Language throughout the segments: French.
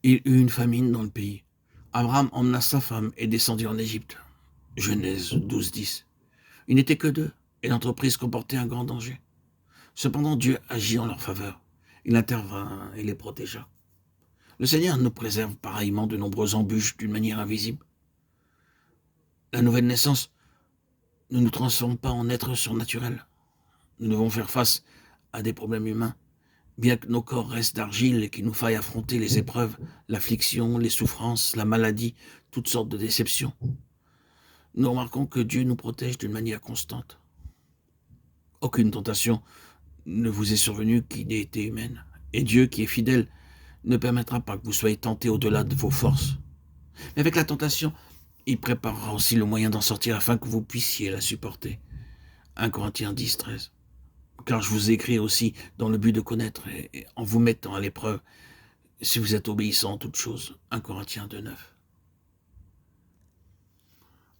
Il eut une famine dans le pays. Abraham emmena sa femme et descendit en Égypte. Genèse 12:10. Ils n'étaient que deux, et l'entreprise comportait un grand danger. Cependant, Dieu agit en leur faveur. Il intervint et les protégea. Le Seigneur nous préserve pareillement de nombreuses embûches d'une manière invisible. La nouvelle naissance ne nous transforme pas en êtres surnaturels. Nous devons faire face à des problèmes humains, bien que nos corps restent d'argile et qu'il nous faille affronter les épreuves, l'affliction, les souffrances, la maladie, toutes sortes de déceptions. Nous remarquons que Dieu nous protège d'une manière constante. Aucune tentation ne vous est survenue qui n'ait été humaine. Et Dieu, qui est fidèle, ne permettra pas que vous soyez tentés au-delà de vos forces. Mais avec la tentation, il préparera aussi le moyen d'en sortir afin que vous puissiez la supporter. 1 Corinthiens 10:13. Car je vous écris aussi dans le but de connaître et en vous mettant à l'épreuve si vous êtes obéissant en toutes choses. 1 Corinthiens 2:9.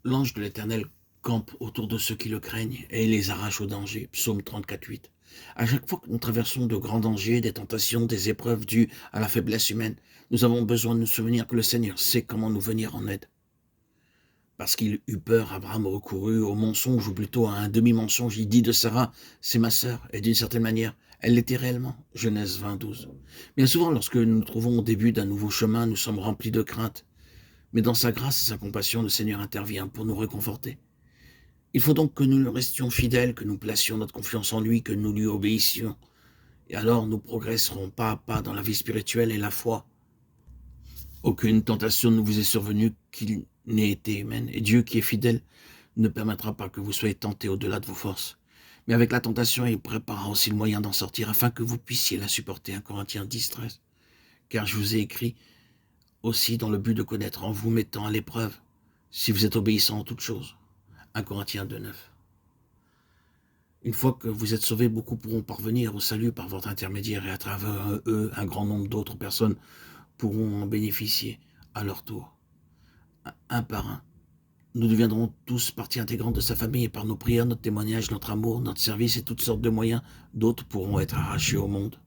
L'ange de l'Éternel campe autour de ceux qui le craignent et les arrache au danger. Psaume 34:8. À chaque fois que nous traversons de grands dangers, des tentations, des épreuves dues à la faiblesse humaine, nous avons besoin de nous souvenir que le Seigneur sait comment nous venir en aide. Parce qu'il eut peur, Abraham recourut au mensonge, ou plutôt à un demi-mensonge. Il dit de Sarah, c'est ma sœur, et d'une certaine manière, elle l'était réellement. Genèse 20:12. Bien souvent, lorsque nous nous trouvons au début d'un nouveau chemin, nous sommes remplis de crainte. Mais dans sa grâce et sa compassion, le Seigneur intervient pour nous réconforter. Il faut donc que nous lui restions fidèles, que nous placions notre confiance en lui, que nous lui obéissions. Et alors nous progresserons pas à pas dans la vie spirituelle et la foi. Aucune tentation ne vous est survenue qui n'ait été humaine. Et Dieu, qui est fidèle, ne permettra pas que vous soyez tentés au-delà de vos forces. Mais avec la tentation, il préparera aussi le moyen d'en sortir afin que vous puissiez la supporter. 1 Corinthiens 10:13. Car je vous ai écrit aussi dans le but de connaître en vous mettant à l'épreuve si vous êtes obéissant en toutes choses. 1 Corinthiens 2:9. Une fois que vous êtes sauvés, beaucoup pourront parvenir au salut par votre intermédiaire et à travers eux, un grand nombre d'autres personnes pourront en bénéficier à leur tour, un par un. Nous deviendrons tous partie intégrante de sa famille et par nos prières, notre témoignage, notre amour, notre service et toutes sortes de moyens, d'autres pourront être arrachés au monde.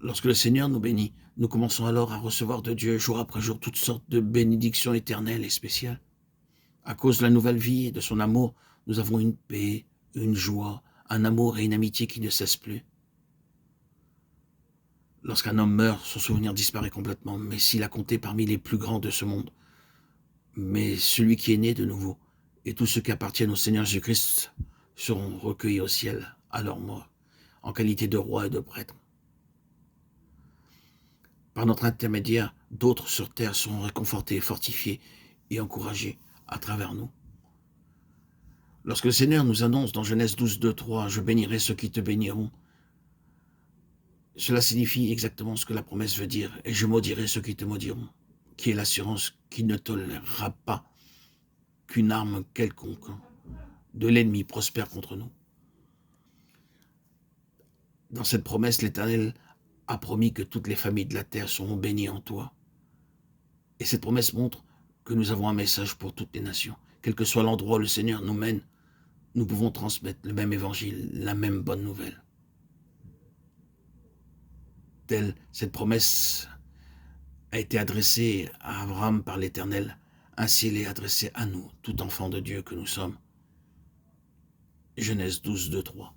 Lorsque le Seigneur nous bénit, nous commençons alors à recevoir de Dieu jour après jour toutes sortes de bénédictions éternelles et spéciales. À cause de la nouvelle vie et de son amour, nous avons une paix, une joie, un amour et une amitié qui ne cessent plus. Lorsqu'un homme meurt, son souvenir disparaît complètement, mais s'il a compté parmi les plus grands de ce monde, mais celui qui est né de nouveau, et tous ceux qui appartiennent au Seigneur Jésus-Christ seront recueillis au ciel à leur mort, en qualité de roi et de prêtre. Par notre intermédiaire, d'autres sur terre seront réconfortés, fortifiés et encouragés à travers nous. Lorsque le Seigneur nous annonce dans Genèse 12:2-3, « Je bénirai ceux qui te béniront », cela signifie exactement ce que la promesse veut dire, « Et je maudirai ceux qui te maudiront », qui est l'assurance qui ne tolérera pas qu'une arme quelconque de l'ennemi prospère contre nous. Dans cette promesse, l'Éternel a promis que toutes les familles de la terre seront bénies en toi. Et cette promesse montre que nous avons un message pour toutes les nations. Quel que soit l'endroit où le Seigneur nous mène, nous pouvons transmettre le même évangile, la même bonne nouvelle. Telle cette promesse a été adressée à Abraham par l'Éternel, ainsi elle est adressée à nous, tout enfant de Dieu que nous sommes. Genèse 12:2-3.